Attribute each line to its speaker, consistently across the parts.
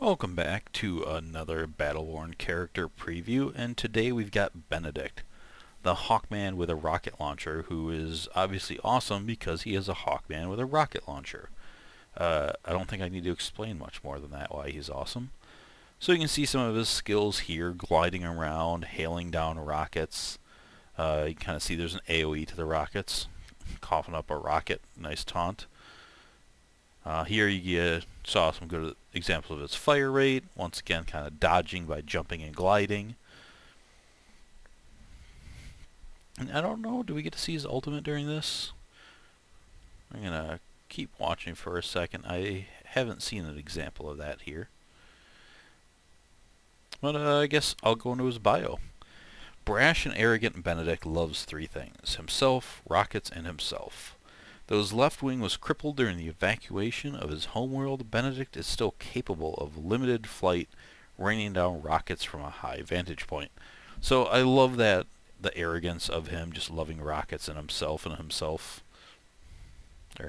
Speaker 1: Welcome back to another Battleborn character preview, and today we've got Benedict, the hawkman with a rocket launcher, who is obviously awesome because he is a hawkman with a rocket launcher. I don't think I need to explain much more than that why he's awesome. So you can see some of his skills here, gliding around, hailing down rockets. You can kind of see there's an AoE to the rockets, coughing up a rocket, nice taunt. Here you saw some good examples of its fire rate. Once again, kind of dodging by jumping and gliding. And I don't know, do we get to see his ultimate during this? I'm going to keep watching for a second. I haven't seen an example of that here. But I guess I'll go into his bio. Brash and arrogant Benedict loves three things: himself, rockets, and himself. Though his left wing was crippled during the evacuation of his homeworld, Benedict is still capable of limited flight, raining down rockets from a high vantage point. So I love that, the arrogance of him just loving rockets and himself, or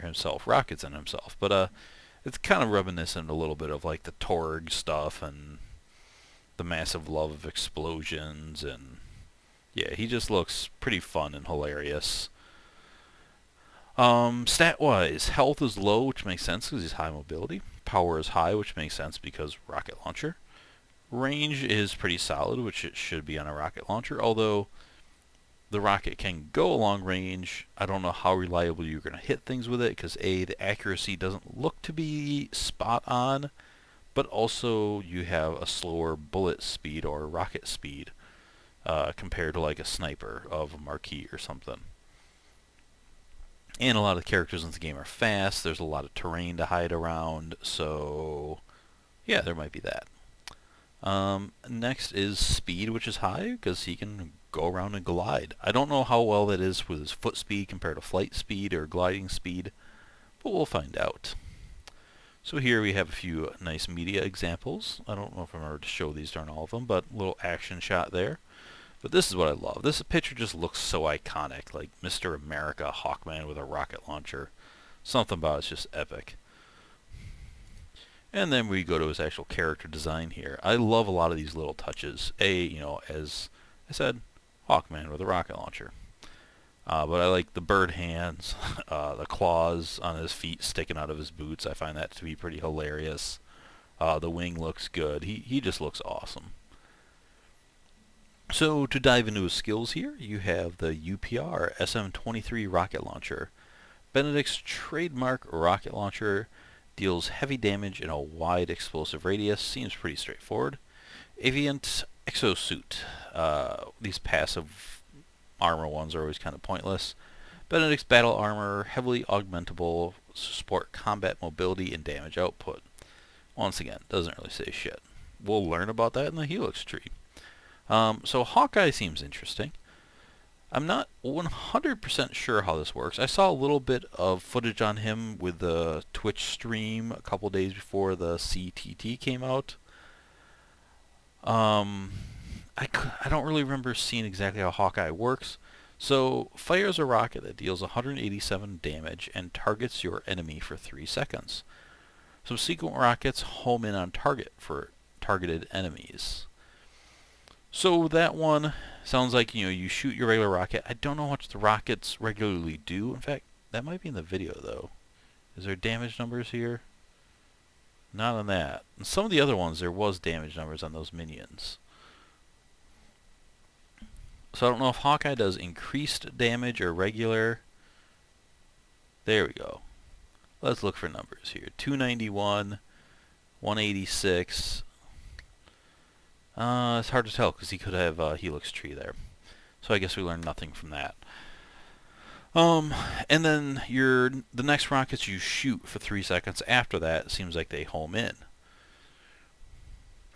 Speaker 1: himself, rockets and himself. But it's kind of reminiscent a little bit of like the Torg stuff and the massive love of explosions, and yeah, he just looks pretty fun and hilarious. Stat-wise, health is low, which makes sense because he's high mobility. Power is high, which makes sense because rocket launcher. Range is pretty solid, which it should be on a rocket launcher, although the rocket can go a long range. I don't know how reliable you're going to hit things with it because A, the accuracy doesn't look to be spot on, but also you have a slower bullet speed or rocket speed compared to like a sniper of a marquee or something. And a lot of the characters in the game are fast. There's a lot of terrain to hide around, so yeah, there might be that. Next is speed, which is high because he can go around and glide. I don't know how well that is with his foot speed compared to flight speed or gliding speed, but we'll find out. So here we have a few nice media examples. I don't know if I'm ever to show these during all of them, but a little action shot there. But this is what I love. This picture just looks so iconic, like Mr. America Hawkman with a rocket launcher. Something about it's just epic. And then we go to his actual character design here. I love a lot of these little touches. As I said, Hawkman with a rocket launcher. But I like the bird hands, the claws on his feet sticking out of his boots. I find that to be pretty hilarious. The wing looks good. He just looks awesome. So to dive into his skills here, you have the UPR SM-23 rocket launcher. Benedict's trademark rocket launcher deals heavy damage in a wide explosive radius. Seems pretty straightforward. Aviant exosuit. These passive armor ones are always kind of pointless. Benedict's battle armor, heavily augmentable, support combat mobility and damage output. Once again, doesn't really say shit. We'll learn about that in the Helix tree. So Hawkeye seems interesting. I'm not 100% sure how this works. I saw a little bit of footage on him with the Twitch stream a couple days before the CTT came out. I don't really remember seeing exactly how Hawkeye works. So, fires a rocket that deals 187 damage and targets your enemy for 3 seconds. Subsequent rockets home in on target for targeted enemies. So that one sounds like, you shoot your regular rocket. I don't know how much the rockets regularly do. In fact, that might be in the video, though. Is there damage numbers here? Not on that. In some of the other ones, there was damage numbers on those minions. So I don't know if Hawkeye does increased damage or regular. There we go. Let's look for numbers here. 291, 186... it's hard to tell because he could have a Helix tree there. So I guess we learned nothing from that. And then the next rockets you shoot for 3 seconds after that, it seems like they home in.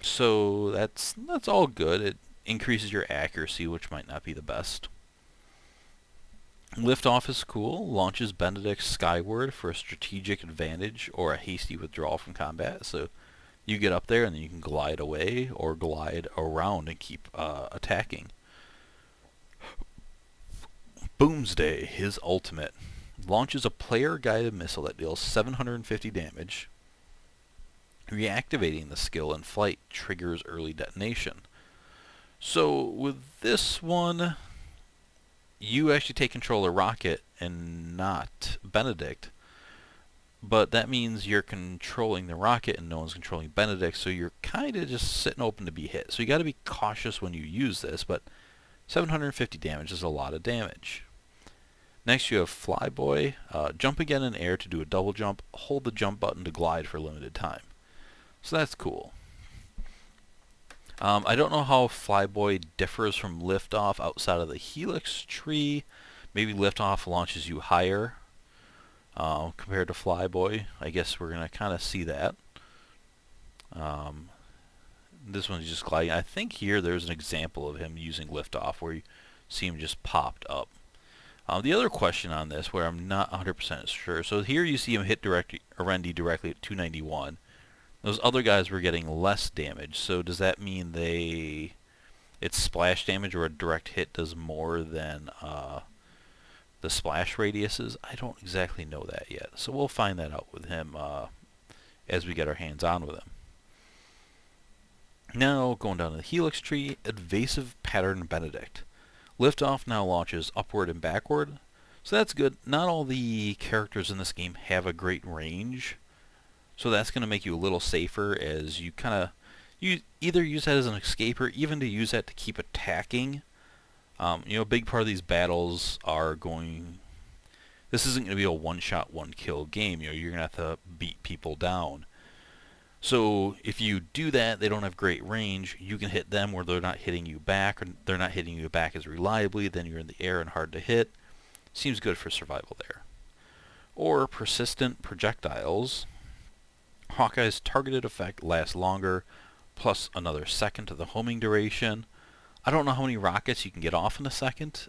Speaker 1: So that's all good. It increases your accuracy, which might not be the best. Liftoff is cool. Launches Benedict skyward for a strategic advantage or a hasty withdrawal from combat. So you get up there and then you can glide away or glide around and keep attacking. Boomsday, his ultimate. Launches a player-guided missile that deals 750 damage Reactivating the skill in flight triggers early detonation. So with this one, you actually take control of Rocket and not Benedict. But that means you're controlling the rocket and no one's controlling Benedict, so you're kind of just sitting open to be hit. So you got to be cautious when you use this, but 750 damage is a lot of damage. Next you have Flyboy. Jump again in air to do a double jump. Hold the jump button to glide for a limited time. So that's cool. I don't know how Flyboy differs from Liftoff outside of the Helix tree. Maybe Liftoff launches you higher compared to Flyboy. I guess we're going to kind of see that. This one's just gliding. I think here there's an example of him using Liftoff where you see him just popped up. The other question on this, where I'm not 100% sure, so here you see him hit Arendi directly at 291. Those other guys were getting less damage, so does that mean it's splash damage or a direct hit does more than the splash radiuses? I don't exactly know that yet, so we'll find that out with him as we get our hands on with him. Now, going down to the Helix tree, Evasive Pattern Benedict. Liftoff now launches upward and backward, so that's good. Not all the characters in this game have a great range, so that's going to make you a little safer as you either use that as an escape or even to use that to keep attacking. A big part of these battles are this isn't going to be a one-shot, one-kill game. You're going to have to beat people down. So if you do that, they don't have great range, you can hit them where they're not hitting you back, or they're not hitting you back as reliably, then you're in the air and hard to hit. Seems good for survival there. Or Persistent Projectiles. Hawkeye's targeted effect lasts longer, plus another second to the homing duration. I don't know how many rockets you can get off in a second,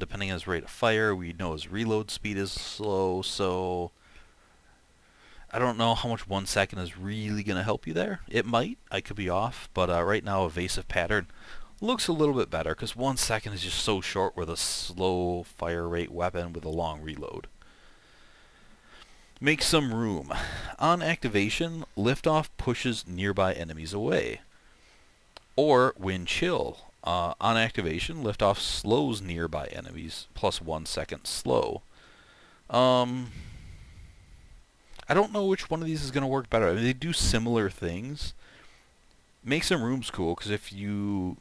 Speaker 1: depending on his rate of fire. We know his reload speed is slow, so I don't know how much 1 second is really going to help you there. It might. I could be off. But right now, Evasive Pattern looks a little bit better because 1 second is just so short with a slow fire rate weapon with a long reload. Make some room. On activation, Liftoff pushes nearby enemies away. Or Wind Chill. On activation, Liftoff slows nearby enemies, plus 1 second slow. I don't know which one of these is going to work better. I mean, they do similar things. Make some room's cool, because if you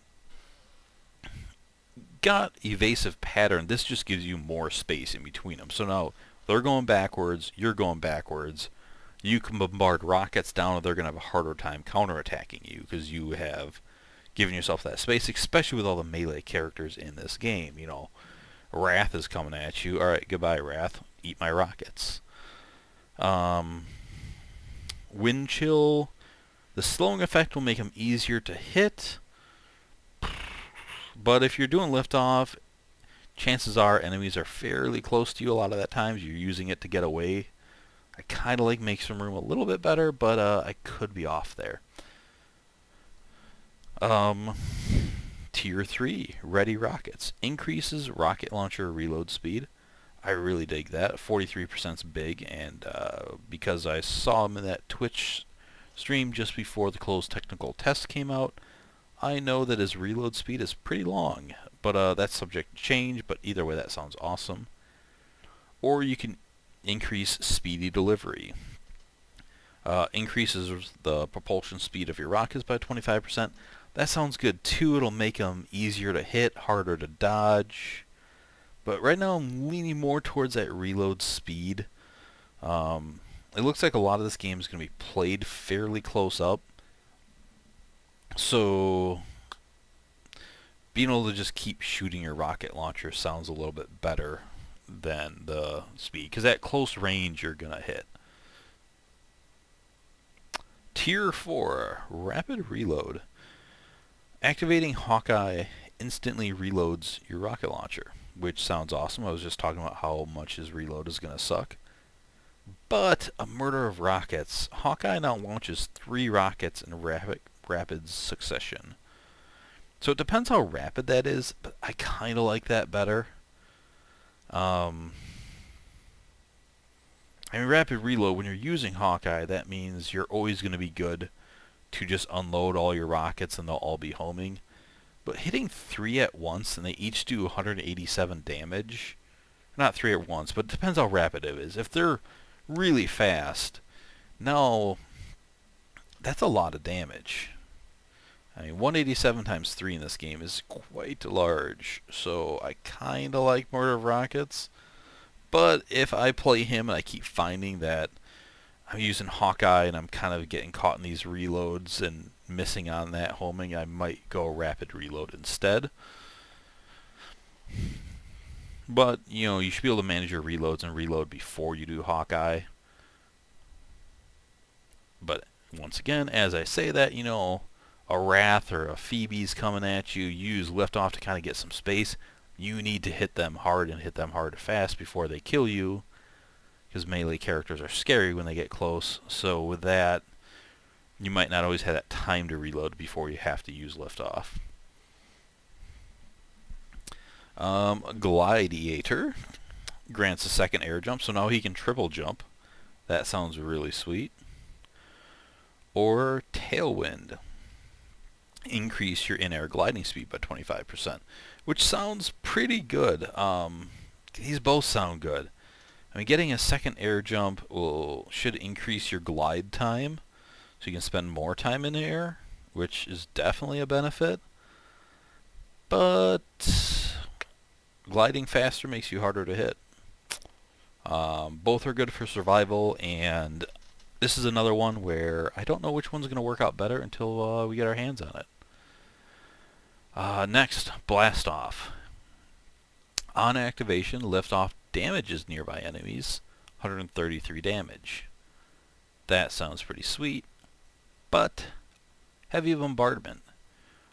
Speaker 1: got Evasive Pattern, this just gives you more space in between them. So now, they're going backwards, you're going backwards. You can bombard rockets down, and they're going to have a harder time counterattacking you, because you have given yourself that space, especially with all the melee characters in this game. Wrath is coming at you. Alright, goodbye, Wrath. Eat my rockets. Wind Chill, the slowing effect will make them easier to hit, but if you're doing Liftoff, chances are enemies are fairly close to you a lot of that times. You're using it to get away. I kind of like Make Some Room a little bit better, but I could be off there. Tier 3, Ready Rockets. Increases rocket launcher reload speed. I really dig that. 43% is big, and because I saw him in that Twitch stream just before the closed technical test came out, I know that his reload speed is pretty long, but that's subject to change, but either way that sounds awesome. Or you can increase speedy delivery. Increases the propulsion speed of your rockets by 25%. That sounds good too. It'll make them easier to hit, harder to dodge. But right now I'm leaning more towards that reload speed. It looks like a lot of this game is going to be played fairly close up. So being able to just keep shooting your rocket launcher sounds a little bit better than the speed, because at close range you're going to hit. Tier 4, Rapid Reload. Activating Hawkeye instantly reloads your rocket launcher, which sounds awesome. I was just talking about how much his reload is going to suck. But a murder of rockets. Hawkeye now launches 3 rockets in rapid succession. So it depends how rapid that is, but I kind of like that better. I mean, rapid reload, when you're using Hawkeye, that means you're always going to be good to just unload all your rockets and they'll all be homing. But hitting 3 at once and they each do 187 damage, not 3 at once, but it depends how rapid it is. If they're really fast, now that's a lot of damage. I mean, 187 times 3 in this game is quite large, so I kind of like Mortar of Rockets. But if I play him and I keep finding that I'm using Hawkeye and I'm kind of getting caught in these reloads and missing on that homing, I might go rapid reload instead. But, you know, you should be able to manage your reloads and reload before you do Hawkeye. But once again, as I say that, you know, a Wrath or a Phoebe's coming at you, you use liftoff to kind of get some space. You need to hit them hard and hit them hard fast before they kill you, because melee characters are scary when they get close. So with that, you might not always have that time to reload before you have to use liftoff. Gladiator grants a second air jump, so now he can triple jump. That sounds really sweet. Or Tailwind. Increase your in-air gliding speed by 25%, which sounds pretty good. These both sound good. I mean, getting a second air jump should increase your glide time, so you can spend more time in the air, which is definitely a benefit. But gliding faster makes you harder to hit. Both are good for survival, and this is another one where I don't know which one's going to work out better until we get our hands on it. Next, Blast Off. On activation, Liftoff damages nearby enemies, 133 damage. That sounds pretty sweet, but Heavy Bombardment.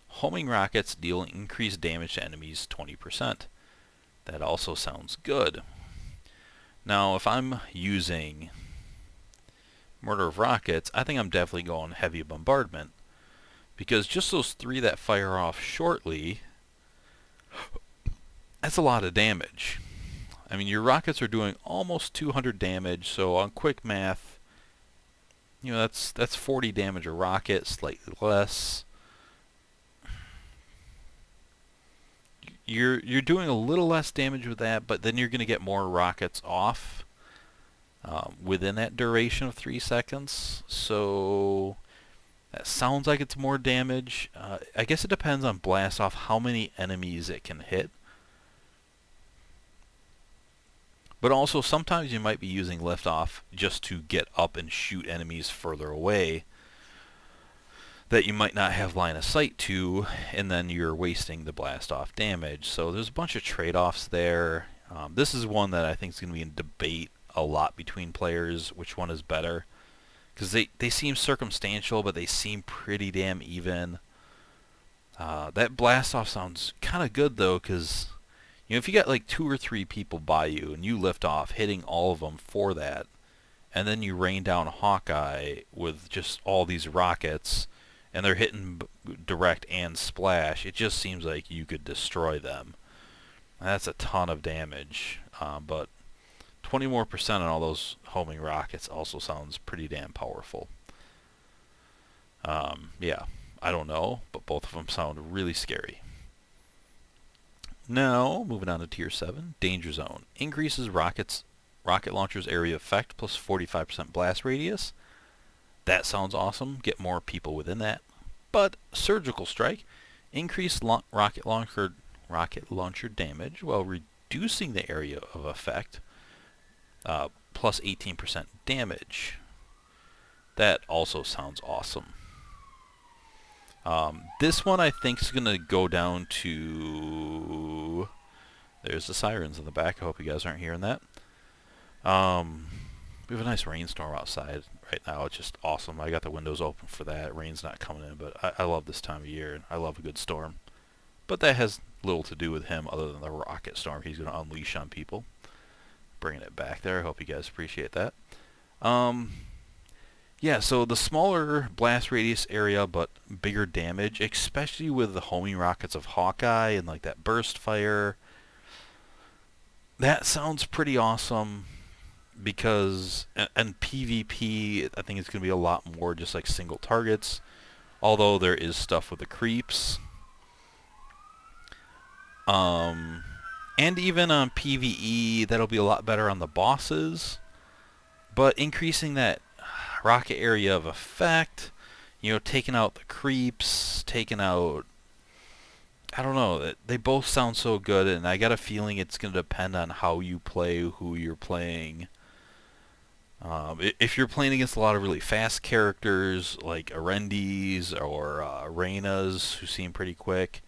Speaker 1: Homing rockets deal increased damage to enemies 20%. That also sounds good. Now, if I'm using Mortar of Rockets, I think I'm definitely going Heavy Bombardment, because just those 3 that fire off shortly, that's a lot of damage. I mean, your rockets are doing almost 200 damage, so on quick math, you know, that's 40 damage a rocket, slightly less. You're doing a little less damage with that, but then you're going to get more rockets off within that duration of 3 seconds. So that sounds like it's more damage. I guess it depends on Blast Off how many enemies it can hit. But also sometimes you might be using Liftoff just to get up and shoot enemies further away that you might not have line of sight to, and then you're wasting the blast off damage. So there's a bunch of trade-offs there. This is one that I think is going to be in debate a lot between players, which one is better. Because they seem circumstantial, but they seem pretty damn even. That blast off sounds kind of good though, because you know, if you got like 2 or 3 people by you and you lift off, hitting all of them for that, and then you rain down Hawkeye with just all these rockets, and they're hitting direct and splash, it just seems like you could destroy them. That's a ton of damage, but 20 more % on all those homing rockets also sounds pretty damn powerful. Yeah, I don't know, but both of them sound really scary. Now, moving on to Tier 7, Danger Zone. Increases rocket launcher's area effect plus 45% blast radius. That sounds awesome. Get more people within that. But Surgical Strike. Increased rocket launcher damage while reducing the area of effect. Plus 18% damage. That also sounds awesome. This one I think is going to go down to... There's the sirens in the back. I hope you guys aren't hearing that. We have a nice rainstorm outside right now. It's just awesome. I got the windows open for that. Rain's not coming in, but I love this time of year, and I love a good storm. But that has little to do with him other than the rocket storm he's going to unleash on people. Bringing it back there. I hope you guys appreciate that. Yeah, so the smaller blast radius area, but bigger damage, especially with the homing rockets of Hawkeye and like that burst fire. That sounds pretty awesome. because and PvP, I think it's going to be a lot more just like single targets, although there is stuff with the creeps. And even on PvE, that'll be a lot better on the bosses. But increasing that rocket area of effect, you know, taking out the creeps, taking out... I don't know, they both sound so good, and I got a feeling it's going to depend on how you play, who you're playing. If you're playing against a lot of really fast characters, like Arendis or Reynas, who seem pretty quick,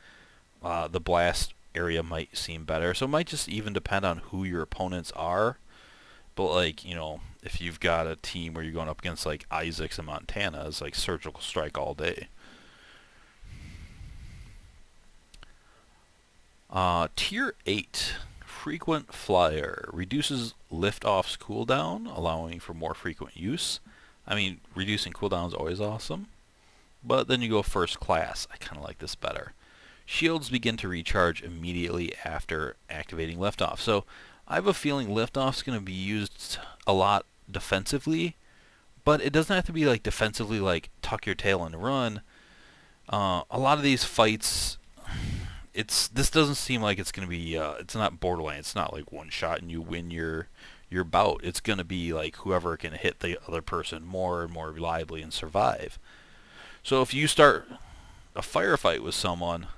Speaker 1: the blast area might seem better. So it might just even depend on who your opponents are. But, like, you know, if you've got a team where you're going up against, like, Isaacs and Montanas, like, surgical strike all day. Tier 8, Frequent Flyer. Reduces liftoff's cooldown, allowing for more frequent use. I mean, reducing cooldown is always awesome. But then you go first class. I kind of like this better. Shields begin to recharge immediately after activating liftoff. So I have a feeling liftoff's going to be used a lot defensively, but it doesn't have to be like defensively, like tuck your tail and run. A lot of these fights, this doesn't seem like it's going to be, it's not Borderlands. It's not like one shot and you win your bout. It's going to be like whoever can hit the other person more and more reliably and survive. So if you start a firefight with someone,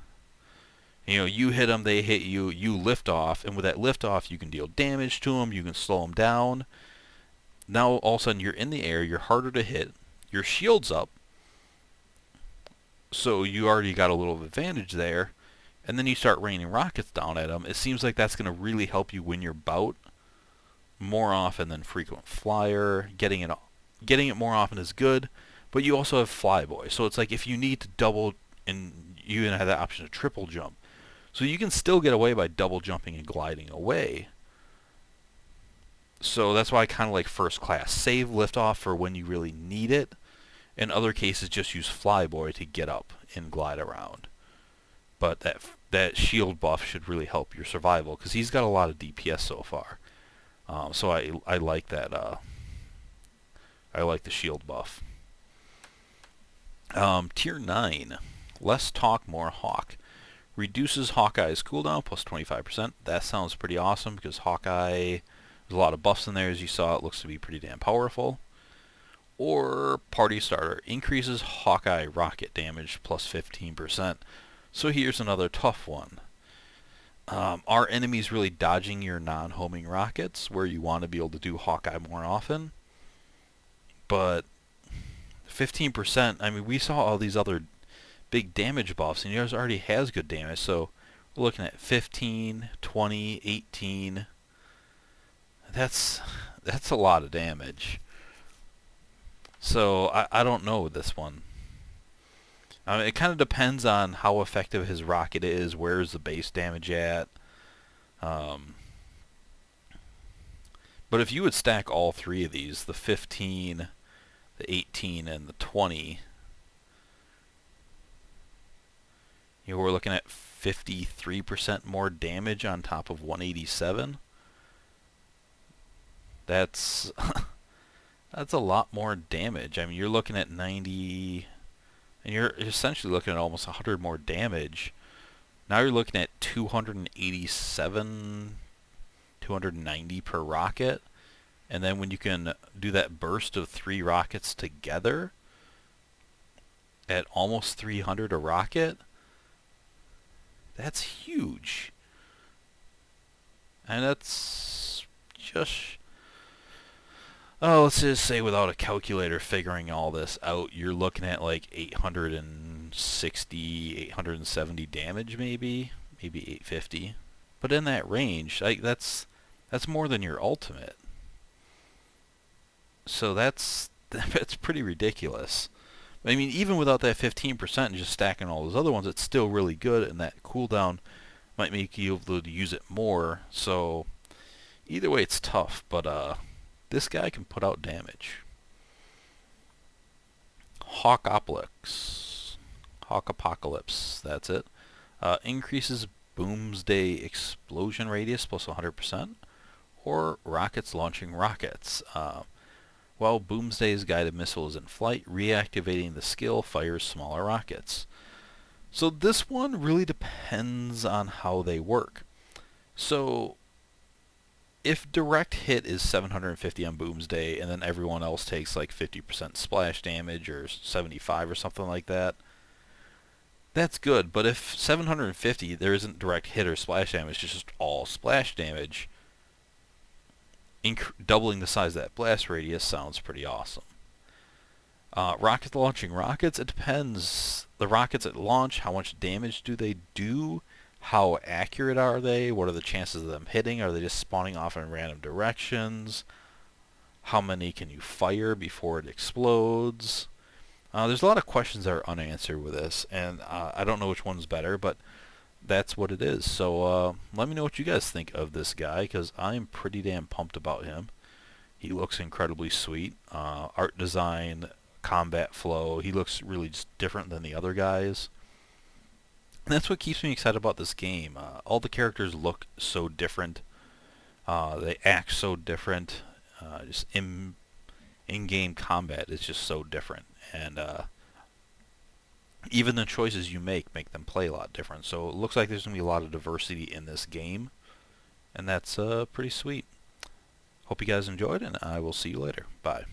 Speaker 1: you know, you hit them, they hit you, you lift off, and with that lift off you can deal damage to them, you can slow them down. Now all of a sudden you're in the air, you're harder to hit, your shield's up, so you already got a little advantage there, and then you start raining rockets down at them. It seems like that's going to really help you win your bout more often than frequent flyer. Getting it more often is good, but you also have flyboy, so it's like if you need to double, and you even have that option to triple jump. So you can still get away by double jumping and gliding away. So that's why I kind of like first class. Save liftoff for when you really need it. In other cases, just use flyboy to get up and glide around. But that shield buff should really help your survival, because he's got a lot of DPS so far. So I like that. I like the shield buff. Tier 9. Less talk, more hawk. Reduces Hawkeye's cooldown plus 25%. That sounds pretty awesome, because Hawkeye, there's a lot of buffs in there. As you saw, it looks to be pretty damn powerful. Or Party Starter. Increases Hawkeye rocket damage plus 15%. So here's another tough one. Are enemies really dodging your non-homing rockets, where you want to be able to do Hawkeye more often? But 15%, I mean, we saw all these other big damage buffs, and yours already has good damage, so we're looking at 15, 20, 18. That's a lot of damage. So I don't know with this one. I mean, it kind of depends on how effective his rocket is, where's the base damage at. But if you would stack all three of these, the 15, the 18, and the 20, you know, we're looking at 53% more damage on top of 187. That's that's a lot more damage. I mean, you're looking at 90, and you're essentially looking at almost 100 more damage. Now you're looking at 287, 290 per rocket. And then when you can do that burst of 3 rockets together at almost 300 a rocket, that's huge. And that's just... oh, let's just say without a calculator figuring all this out, you're looking at like 860, 870 damage maybe 850. But in that range, like that's more than your ultimate. So that's pretty ridiculous. I mean, even without that 15% and just stacking all those other ones, it's still really good, and that cooldown might make you able to use it more. So either way, it's tough, but this guy can put out damage. Hawk Apocalypse, that's it. Increases Boomsday explosion radius plus 100%, or rockets launching rockets. While Boomsday's guided missile is in flight, reactivating the skill fires smaller rockets. So this one really depends on how they work. So if direct hit is 750 on Boomsday and then everyone else takes like 50% splash damage or 75 or something like that, that's good. But if 750 there isn't direct hit or splash damage, just all splash damage, doubling the size of that blast radius sounds pretty awesome. Rockets launching rockets, it depends. The rockets at launch, how much damage do they do? How accurate are they? What are the chances of them hitting? Are they just spawning off in random directions? How many can you fire before it explodes? There's a lot of questions that are unanswered with this, and I don't know which one's better, but that's what it is. So let me know what you guys think of this guy, because I'm pretty damn pumped about him. He looks incredibly sweet. Art design, combat flow, he looks really just different than the other guys. And that's what keeps me excited about this game. All the characters look so different. They act so different. Just in-game combat is just so different. And even the choices you make them play a lot different. So it looks like there's going to be a lot of diversity in this game. And that's pretty sweet. Hope you guys enjoyed, and I will see you later. Bye.